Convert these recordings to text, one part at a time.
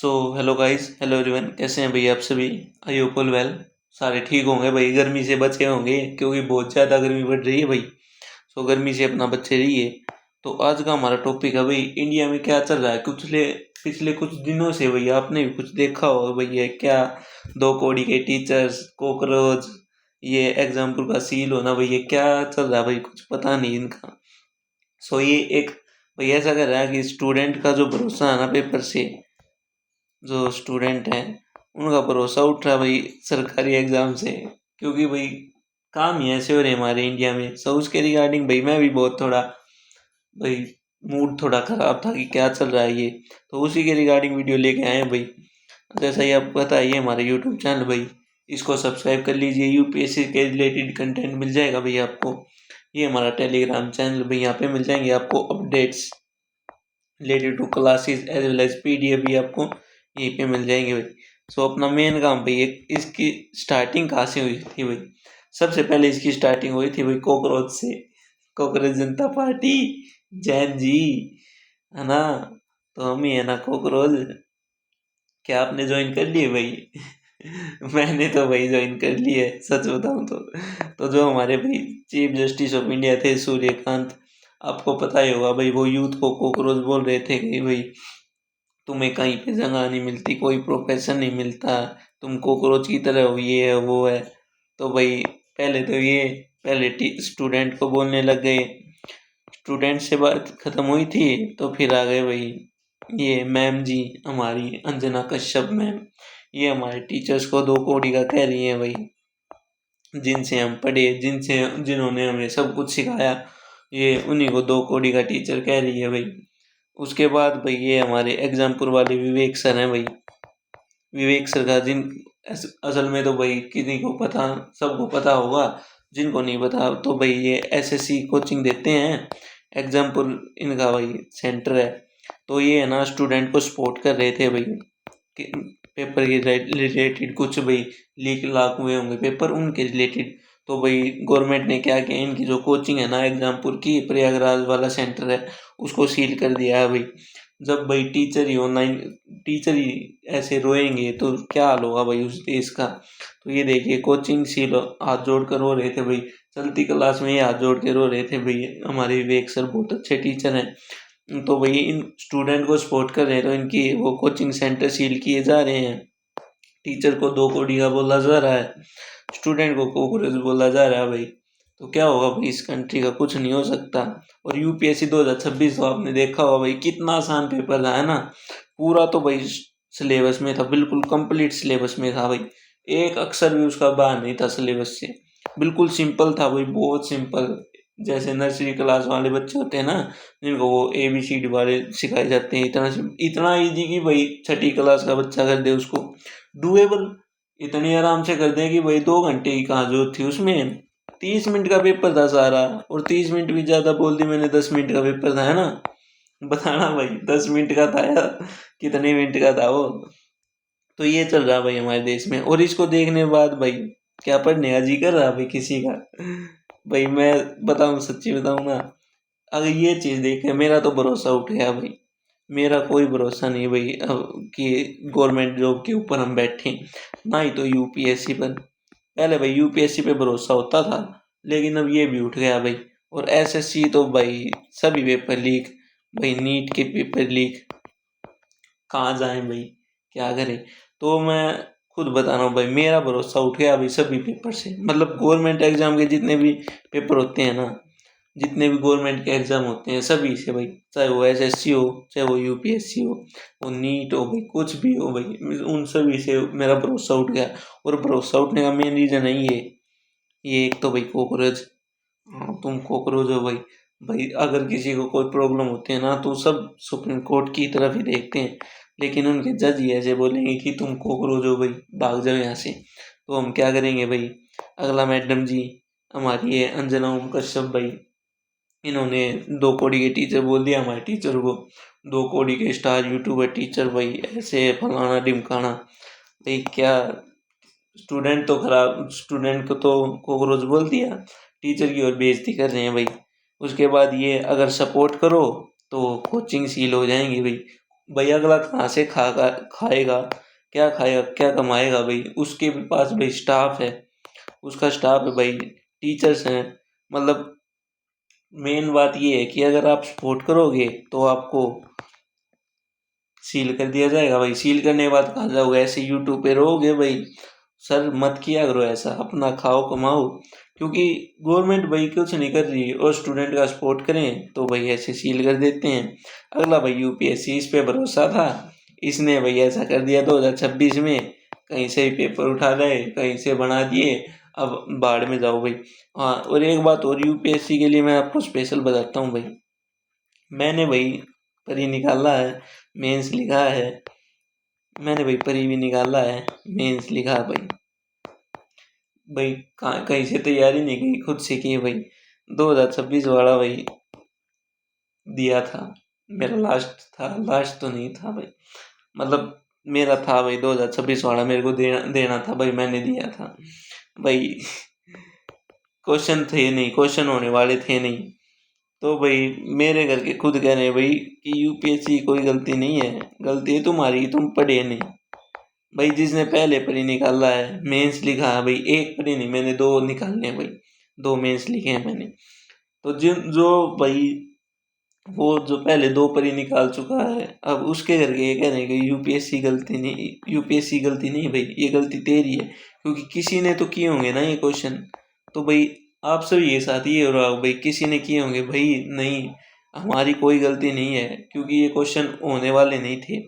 So hello guys, hello everyone, कैसे हैं भाई आप सभी। I hope all well. सारे ठीक होंगे भाई, गर्मी से बचे होंगे क्योंकि बहुत ज़्यादा गर्मी बढ़ रही है भाई। सो गर्मी से अपना बचे रहिए। तो आज का हमारा टॉपिक है भाई, इंडिया में क्या चल रहा है पिछले कुछ दिनों से। भाई आपने भी कुछ देखा होगा भाई, ये क्या 2 कौड़ी के टीचर्स, कॉकरोच, ये एग्जाम्पल का सील होना भाई, ये क्या चल रहा है भाई, कुछ पता नहीं इनका। सो ये एक भाई ऐसा कर रहा है कि स्टूडेंट का जो भरोसा है ना पेपर से, जो स्टूडेंट हैं उनका भरोसा उठ रहा है भाई सरकारी एग्जाम से। क्योंकि भाई काम ही ऐसे हो रहे हैं हमारे इंडिया में। सो उसके रिगार्डिंग भाई मैं भी बहुत थोड़ा भाई मूड थोड़ा खराब था कि क्या चल रहा है ये। तो उसी के रिगार्डिंग वीडियो लेके आए हैं भाई। जैसा ही आपको पता है ये हमारे यूट्यूब चैनल भाई, इसको सब्सक्राइब कर लीजिए। यूपीएससी के रिलेटेड कंटेंट मिल जाएगा भाई आपको। ये हमारा टेलीग्राम चैनल भाई, यहाँ पे मिल जाएंगे आपको updates related to classes as well as PDF भी आपको यहीं पे मिल जाएंगे भाई। सो अपना मेन काम भाई, एक इसकी स्टार्टिंग कहाँ से हुई थी भाई। सबसे पहले इसकी स्टार्टिंग हुई थी भाई कॉकरोच से। कॉकरोच जनता पार्टी, जैन जी, है ना। तो हम ही है ना कॉकरोच। क्या आपने ज्वाइन कर लिए भाई? मैंने तो भाई ज्वाइन कर ली है, सच बताऊं तो जो हमारे भाई चीफ जस्टिस ऑफ इंडिया थे सूर्यकांत, आपको पता ही होगा भाई, वो यूथ को कॉकरोच बोल रहे थे कि भाई तुम्हें कहीं पे जगह नहीं मिलती, कोई प्रोफेशन नहीं मिलता, तुम कॉकरोच की तरह हो, ये है वो है। तो भाई पहले तो ये पहले स्टूडेंट को बोलने लग गए। स्टूडेंट से बात खत्म हुई थी तो फिर आ गए भाई ये मैम जी, हमारी अंजना कश्यप मैम। ये हमारे टीचर्स को 2 कौड़ी का कह रही है भाई, जिनसे हम पढ़े, जिन्होंने हमें सब कुछ सिखाया, ये उन्हीं को 2 कौड़ी का टीचर कह रही है भाई। उसके बाद भाई ये हमारे एग्जामपुर वाले विवेक सर हैं भाई। विवेक सर का असल में तो भाई किसी को पता, सबको पता होगा। जिनको नहीं पता तो भाई ये एसएससी कोचिंग देते हैं। एग्जामपुर इनका भाई सेंटर है। तो ये है ना स्टूडेंट को सपोर्ट कर रहे थे भाई कि पेपर के रिलेटेड कुछ भाई लीक लाक हुए होंगे पेपर उनके रिलेटेड। तो भाई गवर्नमेंट ने क्या किया, इनकी जो कोचिंग है ना एग्जामपुर की, प्रयागराज वाला सेंटर है, उसको सील कर दिया है भाई। जब भाई टीचर ही ऑनलाइन, टीचर ही ऐसे रोएंगे तो क्या हाल होगा भाई उस देश का। तो ये देखिए कोचिंग सील, हाथ जोड़ कर रो रहे थे भाई। चलती क्लास में ही हाथ जोड़ के रो रहे थे भाई। हमारे विवेक सर बहुत अच्छे टीचर हैं। तो भाई इन स्टूडेंट को सपोर्ट कर रहे हैं तो इनकी वो कोचिंग सेंटर सील किए जा रहे हैं। टीचर को 2 कौड़ी का बोला जा रहा है, स्टूडेंट को कॉकरोच बोला जा रहा है भाई। तो क्या होगा भाई, इस कंट्री का कुछ नहीं हो सकता। और यूपीएससी 2026 तो आपने देखा होगा भाई, कितना आसान पेपर था, है ना। पूरा तो भाई सिलेबस में था, बिल्कुल कंप्लीट सिलेबस में था भाई। एक अक्षर भी उसका बाहर नहीं था सिलेबस से। बिल्कुल सिंपल था भाई, बहुत सिंपल। जैसे नर्सरी क्लास वाले बच्चे होते हैं ना, जिनको वो ABCD वाले सिखाए जाते हैं, इतना इजी कि भाई छठी क्लास का बच्चा कर दे उसको। डुएबल, इतनी आराम से कर दें कि भाई 2 घंटे की कहाँ जरूरत थी उसमें। 30 मिनट का पेपर था सारा, और 30 मिनट भी ज्यादा बोल दी मैंने, 10 मिनट का पेपर था, है ना। बताना भाई 10 मिनट का था या कितने मिनट का था वो। तो ये चल रहा है भाई हमारे देश में, और इसको देखने के बाद भाई क्या पढ़ने का जी कर रहा है भाई किसी का। भाई मैं बताऊं, सच्ची बताऊं ना, अगर ये चीज देख के मेरा तो भरोसा उठ गया भाई। मेरा कोई भरोसा नहीं भाई अब कि गवर्नमेंट जॉब के ऊपर हम बैठे, ना ही तो यूपीएससी पर। पहले भाई यूपीएससी पे भरोसा होता था, लेकिन अब ये भी उठ गया भाई। और एसएससी तो भाई सभी पेपर लीक, भाई नीट के पेपर लीक, कहाँ जाए भाई, क्या करें। तो मैं खुद बता रहा हूँ भाई, मेरा भरोसा उठ गया अभी सभी पेपर से। मतलब गवर्नमेंट एग्जाम के जितने भी पेपर होते हैं ना, जितने भी गवर्नमेंट के एग्जाम होते हैं सभी से भाई, चाहे वो एसएससी हो, चाहे वो यूपीएससी हो, वो नीट हो भाई, कुछ भी हो भाई, उन सभी से मेरा भरोसा उठ गया। और भरोसा उठने का मेन रीजन है ये एक तो भाई कॉकरोच। हाँ, तुम कॉकरोच हो भाई। भाई अगर किसी को कोई प्रॉब्लम होती है ना तो सब सुप्रीम कोर्ट की तरफ ही देखते हैं, लेकिन उनके जज ही ऐसे बोलेंगे कि तुम कॉकरोच हो भाई, भाग जाओ यहाँ से। तो हम क्या करेंगे भाई। अगला मैडम जी, हमारी ये अंजना ओम कश्यप भाई, इन्होंने 2 कौड़ी के टीचर बोल दिया हमारे टीचर को। 2 कौड़ी के स्टार यूट्यूबर टीचर भाई, ऐसे फलाना ढिमकाना। भाई क्या, स्टूडेंट तो खराब, स्टूडेंट को तो कॉकरोच बोल दिया, टीचर की और बेइज्जती कर रहे हैं भाई। उसके बाद ये अगर सपोर्ट करो तो कोचिंग सील हो जाएंगी भाई। भाई अगला कहाँ से खाएगा, क्या खाएगा, क्या कमाएगा भाई। उसके भी पास भाई स्टाफ है, उसका स्टाफ है भाई, टीचर्स हैं। मतलब मेन बात ये है कि अगर आप सपोर्ट करोगे तो आपको सील कर दिया जाएगा भाई। सील करने के बाद कहाँ जाओगे, ऐसे यूट्यूब पे रहोगे भाई। सर मत किया करो ऐसा, अपना खाओ कमाओ, क्योंकि गवर्नमेंट भाई कुछ नहीं कर रही है और स्टूडेंट का सपोर्ट करें तो भाई ऐसे सील कर देते हैं। अगला भाई यूपीएससी, इस पे भरोसा था, इसने भाई ऐसा कर दिया 2026 में। कहीं से भी पेपर उठा लाए, कहीं से बना दिए, अब बाढ़ में जाओ भाई। हाँ, और एक बात और यूपीएससी के लिए मैं आपको स्पेशल बताता हूँ भाई। मैंने भाई परी निकाला है, मेंस लिखा है। मैंने भाई परी भी निकाला है, मेंस लिखा है भाई। भाई कहीं से तैयारी नहीं की, खुद से की भाई। 2026 वाला भाई दिया था, मेरा लास्ट था, लास्ट तो नहीं था भाई, मतलब मेरा था भाई 2026 वाला, मेरे को देना था भाई, मैंने दिया था भाई। क्वेश्चन थे नहीं, क्वेश्चन होने वाले थे नहीं, तो भाई मेरे घर के खुद कह रहे हैं भाई कि यूपीएससी कोई गलती नहीं है, गलती है तुम्हारी, तुम पढ़े नहीं। भाई जिसने पहले परी निकाला है, मेंस लिखा है भाई, एक परी नहीं, मैंने दो निकालने हैं भाई, दो मेंस लिखे हैं मैंने। तो जिन जो भाई वो जो पहले दो परी निकाल चुका है, अब उसके करके ये कह रहे हैं कि यूपीएससी गलती नहीं, यूपीएससी गलती नहीं भाई, ये गलती तेरी है, क्योंकि किसी ने तो किए होंगे ना ये क्वेश्चन। तो भाई आप सब ये साथ ये हो रहा हो भाई, किसी ने किए होंगे भाई, नहीं हमारी कोई गलती नहीं है, क्योंकि ये क्वेश्चन होने वाले नहीं थे।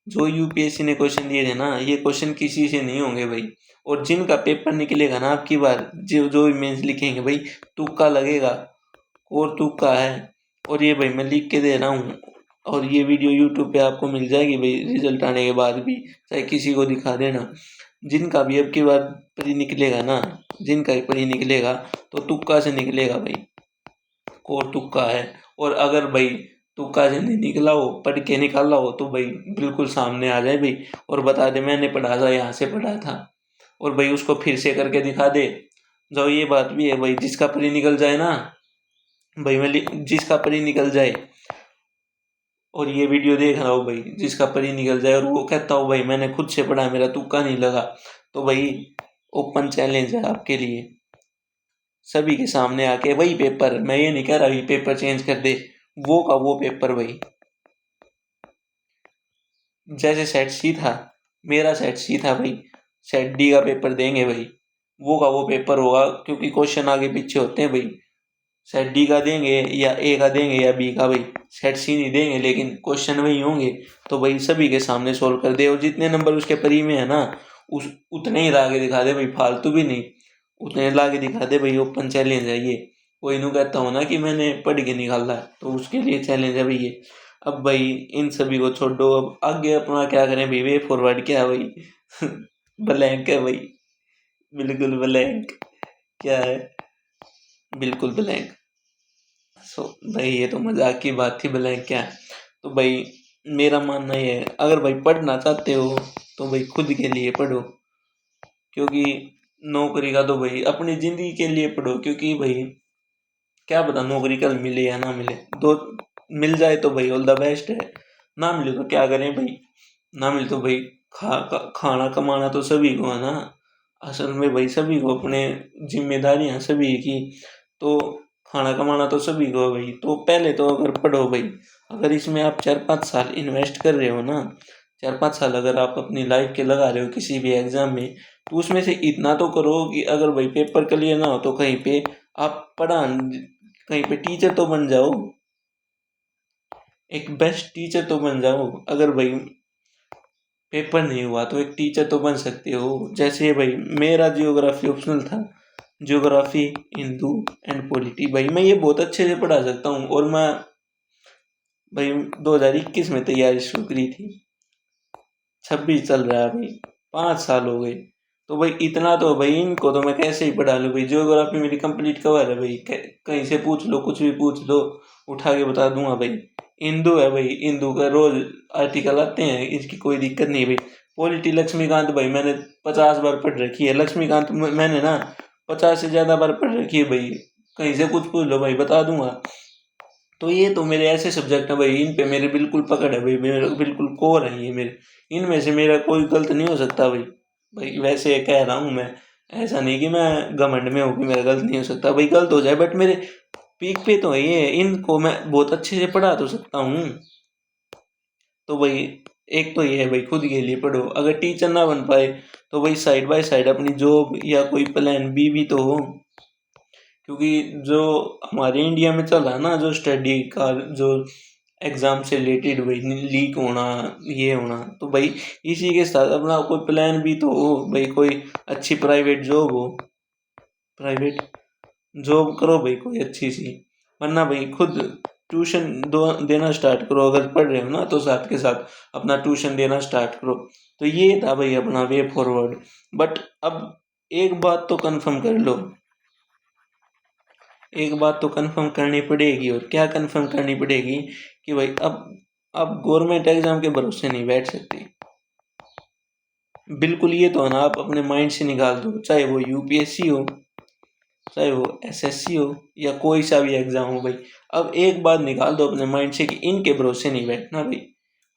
जो यूपीएससी ने क्वेश्चन दिए थे ना, ये क्वेश्चन किसी से नहीं होंगे भाई। और जिनका पेपर निकलेगा ना आपकी बार, जो जो मेंस लिखेंगे भाई, तुक्का लगेगा, और तुक्का है। और ये भाई मैं लिख के दे रहा हूँ, और ये वीडियो यूट्यूब पे आपको मिल जाएगी भाई रिजल्ट आने के बाद भी, चाहे किसी को दिखा देना। जिनका भी अब की बार परी निकलेगा ना, जिनका भी परी निकलेगा तो तुक्का से निकलेगा भाई, और तुक्का है। और अगर भाई तुक्का से नहीं निकला हो, पढ़ के निकाला हो, तो भाई बिल्कुल सामने आ जाए भाई और बता दे मैंने पढ़ा था, यहाँ से पढ़ा था, और भाई उसको फिर से करके दिखा दे। जो ये बात भी है भाई, जिसका परी निकल जाए ना भाई, जिसका परी निकल जाए, और ये वीडियो देख रहा हूँ भाई, जिसका परी निकल जाए और वो कहता हो भाई मैंने खुद से पढ़ा, मेरा तुक्का नहीं लगा, तो भाई ओपन चैलेंज है आपके लिए, सभी के सामने आके वही पेपर, मैं ये नहीं कह रहा ये पेपर चेंज कर दे, वो का वो पेपर भाई, जैसे सेट सी था, मेरा सेट सी था भाई, सेट डी का पेपर देंगे भाई, वो का वो पेपर होगा, क्योंकि क्वेश्चन आगे पीछे होते हैं भाई। सेट डी का देंगे या ए का देंगे या बी का भाई, सेट सी नहीं देंगे, लेकिन क्वेश्चन वही होंगे। तो भाई सभी के सामने सोल्व कर दे, और जितने नंबर उसके परी में है ना, उस उतने ही ला के दिखा दे भाई, फालतू भी नहीं, उतने ला के दिखा दे भाई। ओपन चैलेंज है ये, कोई नु कहता हो ना कि मैंने पढ़ के निकाला है, तो उसके लिए चैलेंज है भाई ये। अब भाई इन सभी को छोड़ो, अब आगे अपना क्या करें भाई, वे फॉरवर्ड क्या है भाई। ब्लैंक है भाई, बिल्कुल ब्लैंक। क्या है, बिल्कुल ब्लैंक। सो भाई ये तो मजाक की बात थी, ब्लैंक क्या है। तो भाई मेरा मानना ये है, अगर भाई पढ़ना चाहते हो तो भाई खुद के लिए पढ़ो, क्योंकि नौकरी का तो भाई अपनी जिंदगी के लिए पढ़ो, क्योंकि भाई क्या पता नौकरी कल मिले या ना मिले, दो मिल जाए तो भाई ऑल द बेस्ट है, ना मिले तो क्या करें भाई। ना मिले तो भाई खाना कमाना तो सभी को है ना, असल में भाई सभी को अपने जिम्मेदारियां सभी की, तो खाना कमाना तो सभी को है भाई। तो पहले तो अगर पढ़ो भाई, अगर इसमें आप 4-5 साल इन्वेस्ट कर रहे हो ना, 4-5 साल अगर आप अपनी लाइफ के लगा रहे हो किसी भी एग्जाम में, तो उसमें से इतना तो करो कि अगर भाई पेपर क्लियर ना हो तो कहीं पे आप कहीं पे टीचर तो बन जाओ, एक बेस्ट टीचर तो बन जाओ। अगर भाई पेपर नहीं हुआ तो एक टीचर तो बन सकते हो। जैसे भाई मेरा जियोग्राफी ऑप्शनल था, जियोग्राफी, हिंदू एंड पॉलिटी, भाई मैं ये बहुत अच्छे से पढ़ा सकता हूँ, और मैं भाई 2021 में तैयारी शुरू करी थी, 26 चल रहा है भाई, 5 साल हो गए। तो भाई इतना तो भाई इनको तो मैं कैसे ही पढ़ा लूँ भाई, जियोग्राफी मेरी कंप्लीट कवर है भाई, कहीं से पूछ लो, कुछ भी पूछ लो, उठा के बता दूंगा भाई। हिंदू है भाई, हिंदू का रोज आर्टिकल आते हैं, इसकी कोई दिक्कत नहीं भाई। पॉलिटी लक्ष्मीकांत भाई मैंने 50 बार पढ़ रखी है, लक्ष्मीकांत मैंने ना 50 से ज्यादा बार पढ़ रखी है भाई, कहीं से कुछ पूछ लो भाई बता दूंगा। तो ये तो मेरे ऐसे सब्जेक्ट हैं भाई, इन पे मेरे बिल्कुल पकड़ है भाई, मेरे बिल्कुल कोर है ये मेरे, इनमें से मेरा कोई गलत नहीं हो सकता भाई। भाई वैसे कह रहा हूँ मैं, ऐसा नहीं कि मैं घमंड में हूँ कि मेरा गलत नहीं हो सकता भाई, गलत हो जाए बट मेरे पीक पे तो है ये, इनको मैं बहुत अच्छे से पढ़ा तो सकता हूँ। तो भाई एक तो ये है भाई, खुद के लिए पढ़ो, अगर टीचर ना बन पाए तो भाई साइड बाय साइड अपनी जॉब या कोई प्लान बी भी तो हो। क्योंकि जो हमारे इंडिया में चल रहा है ना, जो स्टडी का जो एग्जाम से रिलेटेड भाई लीक होना, ये होना, तो भाई इसी के साथ अपना कोई प्लान भी तो हो भाई, कोई अच्छी प्राइवेट जॉब हो, प्राइवेट जॉब करो भाई कोई अच्छी सी, वरना भाई खुद ट्यूशन दो देना स्टार्ट करो, अगर पढ़ रहे हो ना तो साथ के साथ अपना ट्यूशन देना स्टार्ट करो। तो ये था भाई अपना वे फॉरवर्ड। बट अब एक बात तो कंफर्म कर लो, एक बात तो कंफर्म करनी पड़ेगी, और क्या कंफर्म करनी पड़ेगी कि भाई अब गवर्नमेंट एग्जाम के भरोसे नहीं बैठ सकते। बिल्कुल ये तो है ना, आप अपने माइंड से निकाल दो, चाहे वो यूपीएससी हो, चाहे वो एसएससी हो, या कोई सा भी एग्जाम हो भाई, अब एक बात निकाल दो अपने माइंड से कि इनके भरोसे नहीं बैठना भाई।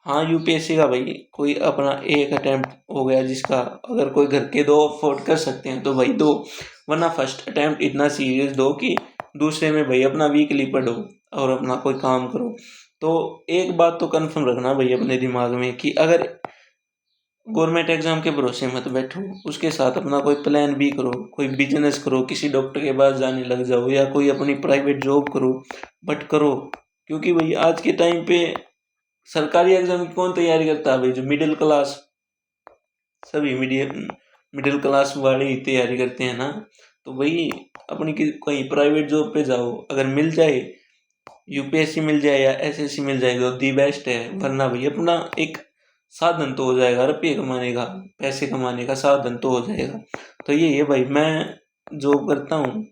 हाँ यूपीएससी का भाई कोई अपना एक अटेम्प्ट हो गया जिसका, अगर कोई घर के दो अफोर्ड कर सकते हैं तो भाई दो, वरना फर्स्ट अटेम्प्ट इतना सीरियस दो कि दूसरे में भाई अपना वीकली पढ़ो और अपना कोई काम करो। तो एक बात तो कंफर्म रखना भाई अपने दिमाग में कि अगर गवर्नमेंट एग्जाम के भरोसे मत बैठो, उसके साथ अपना कोई प्लान भी करो, कोई बिजनेस करो, किसी डॉक्टर के पास जाने लग जाओ, या कोई अपनी प्राइवेट जॉब करो, बट करो। क्योंकि भाई आज के टाइम पे सरकारी एग्जाम की कौन तैयारी करता है भाई, जो मिडिल क्लास, सभी मिडिल क्लास वाले ही तैयारी करते हैं ना। तो भाई अपनी कहीं प्राइवेट जॉब पे जाओ, अगर मिल जाए, यूपीएससी मिल जाए या एसएससी मिल जाए तो दी बेस्ट है, वरना भाई अपना एक साधन तो हो जाएगा रुपये कमाने का, पैसे कमाने का साधन तो हो जाएगा। तो ये है भाई, मैं जॉब करता हूँ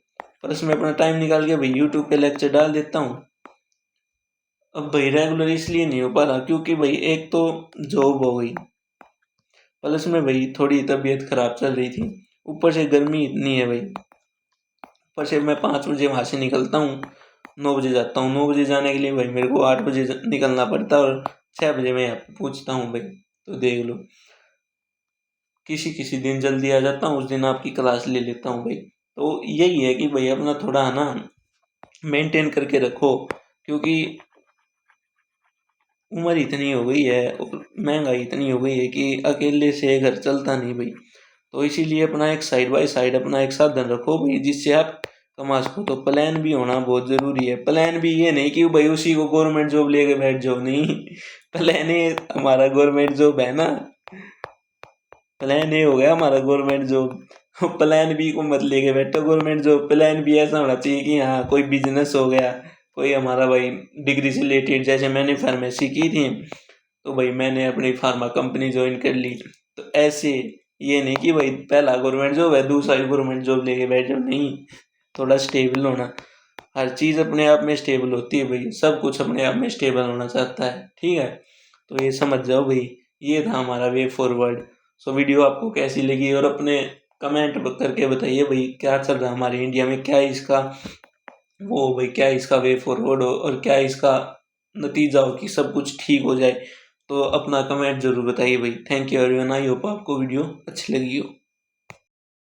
प्लस मैं अपना टाइम निकाल के भाई यूट्यूब पे लेक्चर डाल देता हूँ। अब भाई रेगुलर इसलिए नहीं हो पा रहा क्योंकि भाई एक तो जॉब हो गई, प्लस में भाई थोड़ी तबीयत खराब चल रही थी, ऊपर से गर्मी इतनी है भाई, ऊपर से मैं 5 बजे वहाँ से निकलता हूँ, 9 बजे जाता हूँ, 9 बजे जाने के लिए भाई मेरे को 8 बजे निकलना पड़ता है, और 6 बजे मैं यहाँ पे पूछता हूँ भाई। तो देख लो, किसी किसी दिन जल्दी आ जाता हूँ, उस दिन आपकी क्लास ले लेता हूँ भाई। तो यही है कि भाई अपना थोड़ा है ना मेंटेन करके रखो, क्योंकि उम्र इतनी हो गई है और महंगाई इतनी हो गई है कि अकेले से घर चलता नहीं भाई। तो इसीलिए अपना एक साइड बाय साइड अपना एक साधन रखो भाई, जिससे आप कमा सको। तो प्लान भी होना बहुत ज़रूरी है। प्लान भी ये नहीं कि भाई उसी को गवर्नमेंट जॉब लेके बैठ जाओ, नहीं। प्लान ए हमारा गवर्नमेंट जॉब है ना, प्लान ए हो गया हमारा गवर्नमेंट जॉब। प्लान बी को मत लेके बैठो गवर्नमेंट जॉब। प्लान बी ऐसा होना चाहिए कि हाँ कोई बिजनेस हो गया, कोई हमारा भाई डिग्री से रिलेटेड, जैसे मैंने फार्मेसी की थी तो भाई मैंने अपनी फार्मा कंपनी ज्वाइन कर ली। तो ऐसे ये नहीं कि भाई पहला गवर्नमेंट जॉब है दूसरा गवर्नमेंट जॉब लेके बैठ जाओ, नहीं। थोड़ा स्टेबल होना, हर चीज़ अपने आप में स्टेबल होती है भाई, सब कुछ अपने आप में स्टेबल होना चाहता है, ठीक है। तो ये समझ जाओ भाई, ये था हमारा वे फॉरवर्ड। सो वीडियो आपको कैसी लगी, और अपने कमेंट करके बताइए भाई क्या चल रहा है हमारे इंडिया में, क्या इसका वो भाई, क्या इसका वे फॉरवर्ड हो और क्या इसका नतीजा हो कि सब कुछ ठीक हो जाए। तो अपना कमेंट जरूर बताइए भाई। Thank you everyone, I hope आपको वीडियो अच्छी लगी हो।